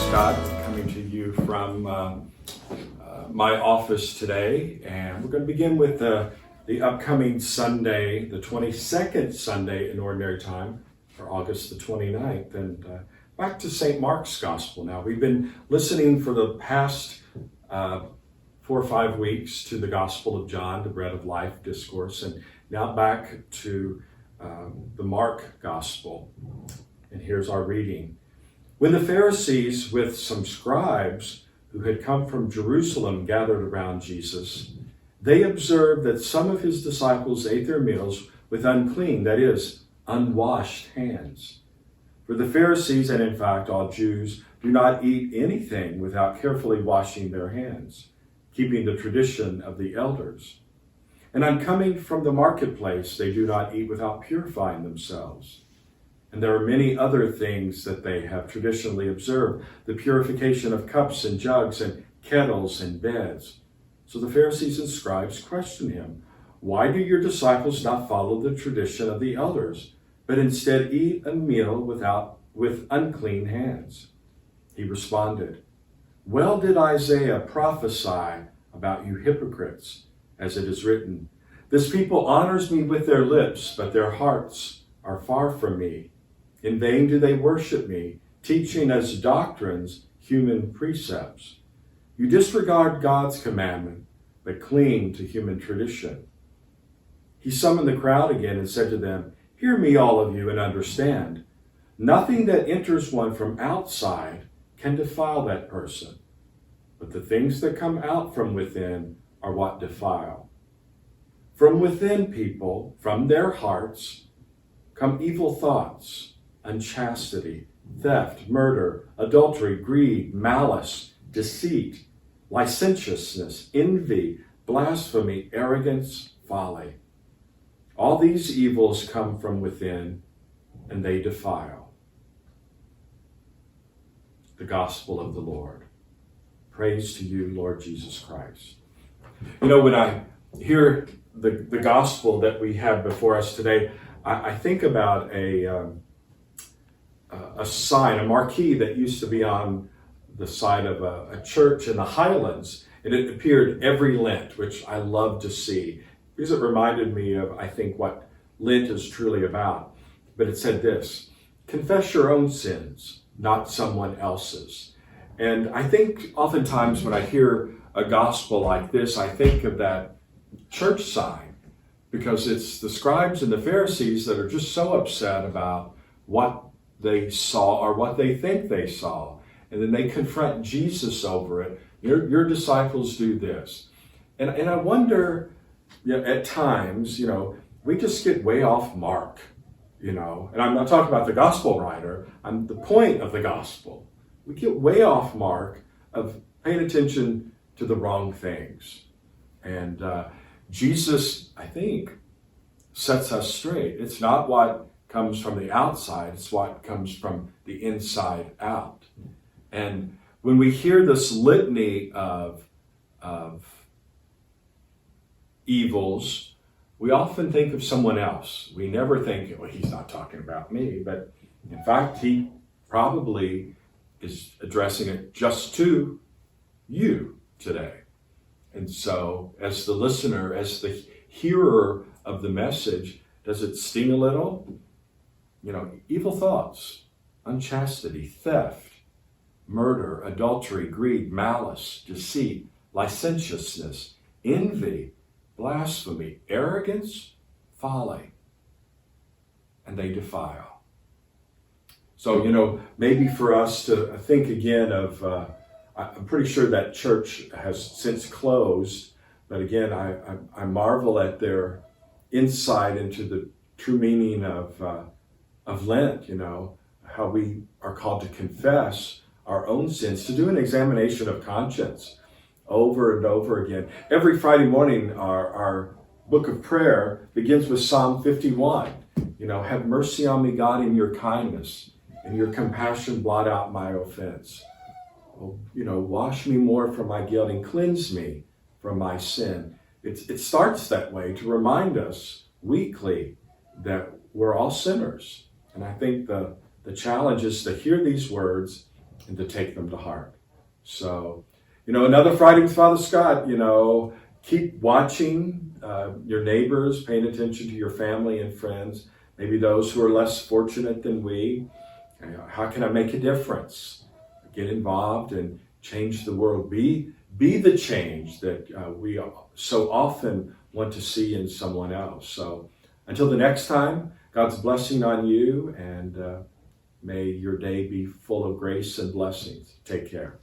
Scott, coming to you from my office today, and we're going to begin with the upcoming Sunday, the 22nd Sunday in Ordinary Time for August the 29th, and back to St. Mark's Gospel now. We've been listening for the past 4 or 5 weeks to the Gospel of John, the Bread of Life discourse, and now back to the Mark Gospel. And here's our reading. When the Pharisees with some scribes who had come from Jerusalem gathered around Jesus, they observed that some of his disciples ate their meals with unclean, that is, unwashed hands. For the Pharisees, and in fact all Jews, do not eat anything without carefully washing their hands, keeping the tradition of the elders. And on coming from the marketplace, they do not eat without purifying themselves. And there are many other things that they have traditionally observed, the purification of cups and jugs and kettles and beds. So the Pharisees and scribes questioned him, "Why do your disciples not follow the tradition of the elders, but instead eat a meal with unclean hands?" He responded, "Well did Isaiah prophesy about you hypocrites, as it is written, 'This people honors me with their lips, but their hearts are far from me. In vain do they worship me, teaching as doctrines human precepts. You disregard God's commandment, but cling to human tradition.'" He summoned the crowd again and said to them, "Hear me, all of you, and understand. Nothing that enters one from outside can defile that person, but the things that come out from within are what defile. From within people, from their hearts, come evil thoughts, unchastity, theft, murder, adultery, greed, malice, deceit, licentiousness, envy, blasphemy, arrogance, folly. All these evils come from within, and they defile." The Gospel of the Lord. Praise to you, Lord Jesus Christ. You know, when I hear the Gospel that we have before us today, I think about a sign, a marquee that used to be on the side of a church in the Highlands, and it appeared every Lent, which I love to see because it reminded me of, I think, what Lent is truly about. But it said this: "Confess your own sins, not someone else's." And I think oftentimes when I hear a gospel like this, I think of that church sign, because it's the scribes and the Pharisees that are just so upset about what they saw or what they think they saw. And then they confront Jesus over it. Your disciples do this. And I wonder, at times, we just get way off mark, and I'm not talking about the gospel writer, I'm the point of the gospel. We get way off mark of paying attention to the wrong things. And Jesus, I think, sets us straight. It's not what comes from the outside, it's what comes from the inside out. And when we hear this litany of evils, we often think of someone else. We never think, well, he's not talking about me, but in fact, he probably is addressing it just to you today. And so, as the listener, as the hearer of the message, does it sting a little? Evil thoughts, unchastity, theft, murder, adultery, greed, malice, deceit, licentiousness, envy, blasphemy, arrogance, folly, and they defile. So, maybe for us to think again of, I'm pretty sure that church has since closed, but again, I marvel at their insight into the true meaning of Lent, how we are called to confess our own sins, to do an examination of conscience over and over again. Every Friday morning, our book of prayer begins with Psalm 51. "Have mercy on me, God, in your kindness, and your compassion blot out my offense. Wash me more from my guilt and cleanse me from my sin." It starts that way to remind us weekly that we're all sinners. And I think the challenge is to hear these words and to take them to heart. So, another Friday with Father Scott, keep watching your neighbors, paying attention to your family and friends, maybe those who are less fortunate than we. How can I make a difference? Get involved and change the world. Be the change that we so often want to see in someone else. So until the next time, God's blessing on you, and may your day be full of grace and blessings. Take care.